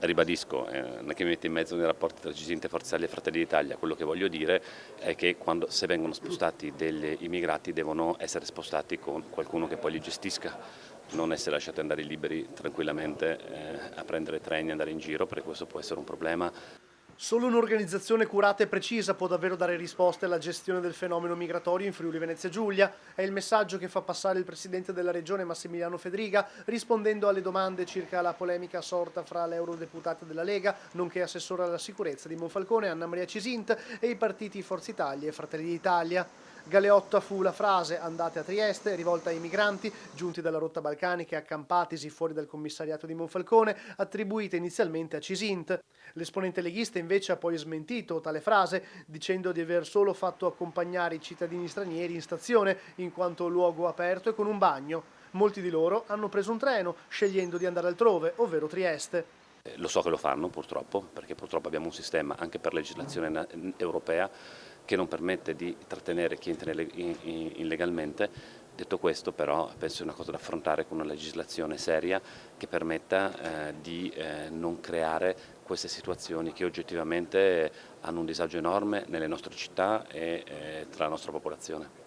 Ribadisco, non è che mi metto in mezzo nei rapporti tra Cisint e Forza Italia e Fratelli d'Italia, quello che voglio dire è che se vengono spostati degli immigrati devono essere spostati con qualcuno che poi li gestisca, non essere lasciati andare liberi tranquillamente a prendere treni e andare in giro, perché questo può essere un problema. Solo un'organizzazione curata e precisa può davvero dare risposte alla gestione del fenomeno migratorio in Friuli Venezia Giulia. È il messaggio che fa passare il presidente della regione Massimiliano Fedriga, rispondendo alle domande circa la polemica sorta fra l'eurodeputata della Lega, nonché assessore alla sicurezza di Monfalcone Anna Maria Cisint, e i partiti Forza Italia e Fratelli d'Italia. Galeotta fu la frase "andate a Trieste", rivolta ai migranti giunti dalla rotta balcanica e accampatisi fuori dal commissariato di Monfalcone, attribuita inizialmente a Cisint. L'esponente leghista invece ha poi smentito tale frase, dicendo di aver solo fatto accompagnare i cittadini stranieri in stazione, in quanto luogo aperto e con un bagno. Molti di loro hanno preso un treno, scegliendo di andare altrove, ovvero Trieste. Lo so che lo fanno purtroppo, perché purtroppo abbiamo un sistema anche per legislazione europea che non permette di trattenere chi entra illegalmente. Detto questo però penso sia una cosa da affrontare con una legislazione seria che permetta di non creare queste situazioni che oggettivamente hanno un disagio enorme nelle nostre città e tra la nostra popolazione.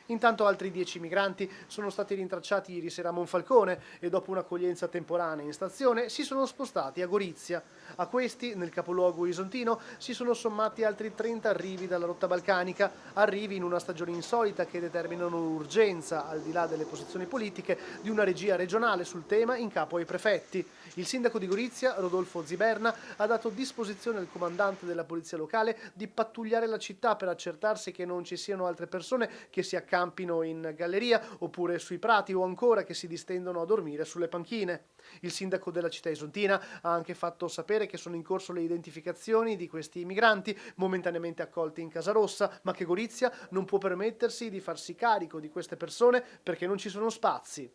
Intanto altri 10 migranti sono stati rintracciati ieri sera a Monfalcone e dopo un'accoglienza temporanea in stazione si sono spostati a Gorizia. A questi, nel capoluogo isontino, si sono sommati altri 30 arrivi dalla rotta balcanica, arrivi in una stagione insolita che determinano l'urgenza, al di là delle posizioni politiche, di una regia regionale sul tema in capo ai prefetti. Il sindaco di Gorizia, Rodolfo Ziberna, ha dato disposizione al comandante della polizia locale di pattugliare la città per accertarsi che non ci siano altre persone che si accampino in galleria oppure sui prati o ancora che si distendono a dormire sulle panchine. Il sindaco della città isontina ha anche fatto sapere che sono in corso le identificazioni di questi migranti momentaneamente accolti in Casa Rossa, ma che Gorizia non può permettersi di farsi carico di queste persone perché non ci sono spazi.